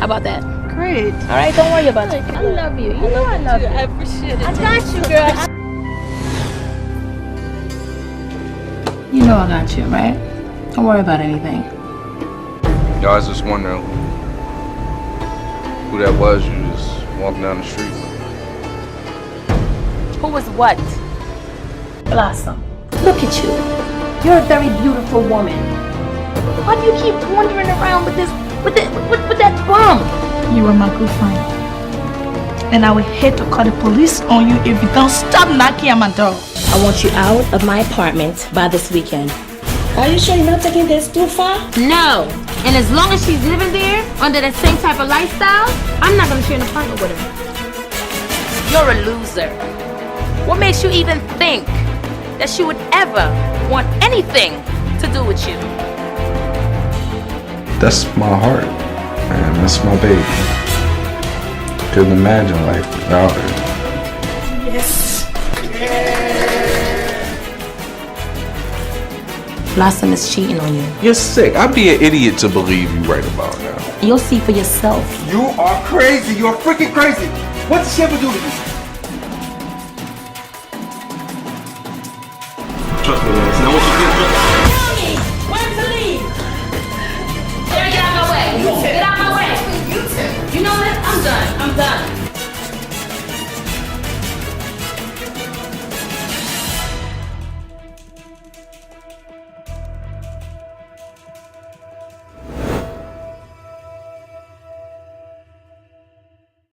How about that? Great. All right, don't worry about it. I love you. You know I love you. I appreciate it. I got you, girl. You know I got you, right? Don't worry about anything. Yo, I was just wondering who that was you just walking down the street with. Who was what? Blossom. Look at you. You're a very beautiful woman. Why do you keep wandering around with that bum? You are my good friend. And I will hate to call the police on you if you don't stop knocking at my door. I want you out of my apartment by this weekend. Are you sure you're not taking this too far? No. And as long as she's living there under that same type of lifestyle, I'm not gonna share an apartment with her. You're a loser. What makes you even think that she would ever want anything to do with you? That's my heart, man. That's my baby. Couldn't imagine life without her. Yes. Blossom is cheating on you. You're sick. I'd be an idiot to believe you right about now. You'll see for yourself. You are crazy. You're freaking crazy. What does she ever do to you?